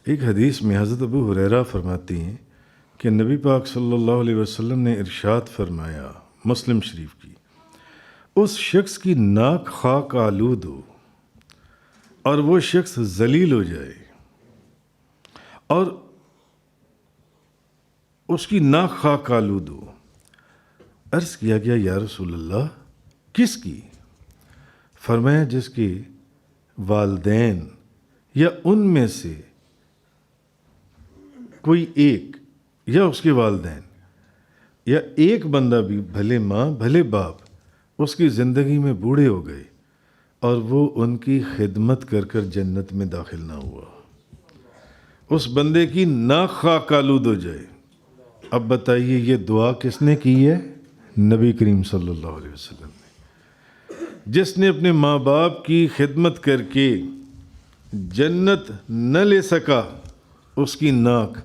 ایک حدیث میں حضرت ابو ہریرہ فرماتی ہیں کہ نبی پاک صلی اللہ علیہ وسلم نے ارشاد فرمایا، مسلم شریف کی، اس شخص کی ناک خاک آلود ہو اور وہ شخص ذلیل ہو جائے اور اس کی ناک خاک آلود ہو۔ عرض کیا گیا یا رسول اللہ کس کی؟ فرمایا جس کے والدین یا ان میں سے کوئی ایک یا اس کے والدین یا ایک بندہ بھی، بھلے ماں بھلے باپ، اس کی زندگی میں بوڑھے ہو گئے اور وہ ان کی خدمت کر کر جنت میں داخل نہ ہوا، اس بندے کی ناک خاک آلود ہو جائے۔ اب بتائیے یہ دعا کس نے کی ہے؟ نبی کریم صلی اللہ علیہ وسلم نے۔ جس نے اپنے ماں باپ کی خدمت کر کے جنت نہ لے سکا، اس کی ناک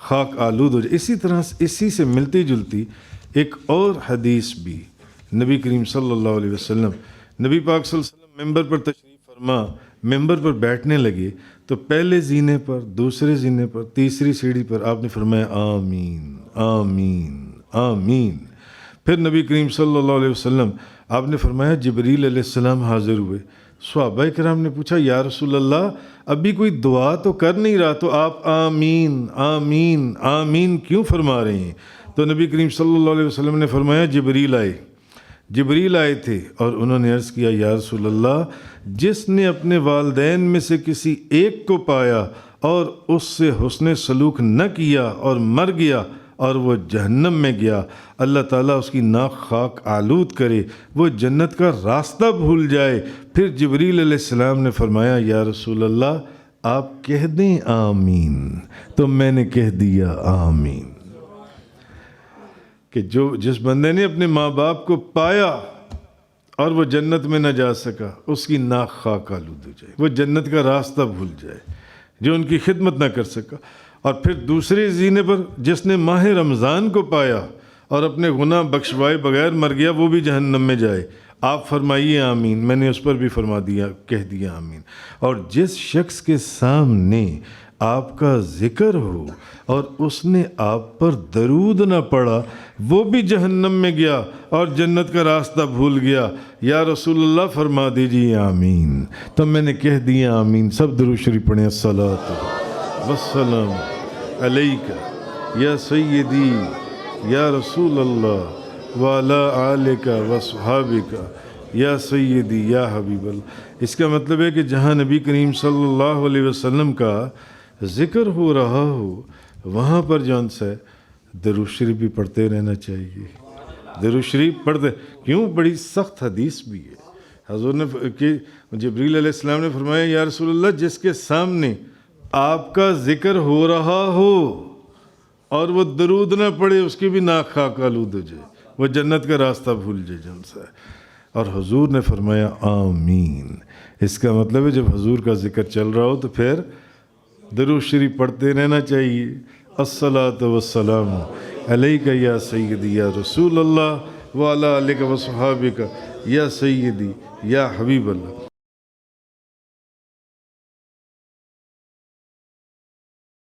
خاک آلود ہو جائے۔ اسی طرح اسی سے ملتی جلتی ایک اور حدیث بھی نبی کریم صلی اللہ علیہ وسلم، نبی پاک صلی اللہ علیہ وسلم ممبر پر تشریف فرما، ممبر پر بیٹھنے لگے تو پہلے زینے پر، دوسرے زینے پر، تیسری سیڑھی پر آپ نے فرمایا آمین آمین آمین۔ پھر نبی کریم صلی اللہ علیہ وسلم آپ نے فرمایا جبریل علیہ السلام حاضر ہوئے۔ صحابہ کرام نے پوچھا یا رسول اللہ ابھی کوئی دعا تو کر نہیں رہا، تو آپ آمین آمین آمین کیوں فرما رہے ہیں؟ تو نبی کریم صلی اللہ علیہ وسلم نے فرمایا جبریل آئے تھے اور انہوں نے عرض کیا یا رسول اللہ جس نے اپنے والدین میں سے کسی ایک کو پایا اور اس سے حسن سلوک نہ کیا اور مر گیا اور وہ جہنم میں گیا، اللہ تعالیٰ اس کی ناک خاک آلود کرے، وہ جنت کا راستہ بھول جائے۔ پھر جبریل علیہ السلام نے فرمایا یا رسول اللہ آپ کہہ دیں آمین، تو میں نے کہہ دیا آمین۔ کہ جس بندے نے اپنے ماں باپ کو پایا اور وہ جنت میں نہ جا سکا، اس کی ناک خاک آلود ہو جائے، وہ جنت کا راستہ بھول جائے، جو ان کی خدمت نہ کر سکا۔ اور پھر دوسرے زینے پر جس نے ماہ رمضان کو پایا اور اپنے گناہ بخشوائے بغیر مر گیا، وہ بھی جہنم میں جائے۔ آپ فرمائیے آمین، میں نے اس پر بھی فرما دیا، کہہ دیا آمین۔ اور جس شخص کے سامنے آپ کا ذکر ہو اور اس نے آپ پر درود نہ پڑھا، وہ بھی جہنم میں گیا اور جنت کا راستہ بھول گیا۔ یا رسول اللہ فرما دیجیے آمین، تو میں نے کہہ دیا آمین۔ سب درود شریف پڑھیں، الصلاۃ والسلام علیکہ یا سیدی یا رسول اللہ وعلی آلک وصحابک یا سیدی یا حبیب اللہ۔ اس کا مطلب ہے کہ جہاں نبی کریم صلی اللہ علیہ وسلم کا ذکر ہو رہا ہو، وہاں پر جون سے درود شریف بھی پڑھتے رہنا چاہیے۔ درود شریف پڑھتے، کیوں؟ بڑی سخت حدیث بھی ہے۔ حضور نے کہ جبریل علیہ السلام نے فرمایا یا رسول اللہ جس کے سامنے آپ کا ذکر ہو رہا ہو اور وہ درود نہ پڑھے، اس کی بھی ناک خاک آلود ہو جائے، وہ جنت کا راستہ بھول جائے جن سے۔ اور حضور نے فرمایا آمین۔ اس کا مطلب ہے جب حضور کا ذکر چل رہا ہو تو پھر درود شریف پڑھتے رہنا چاہیے۔ الصلاۃ والسلام علیک یا سیدی یا رسول اللہ وعلی آلک وصحابک یا سیدی یا حبیب اللہ۔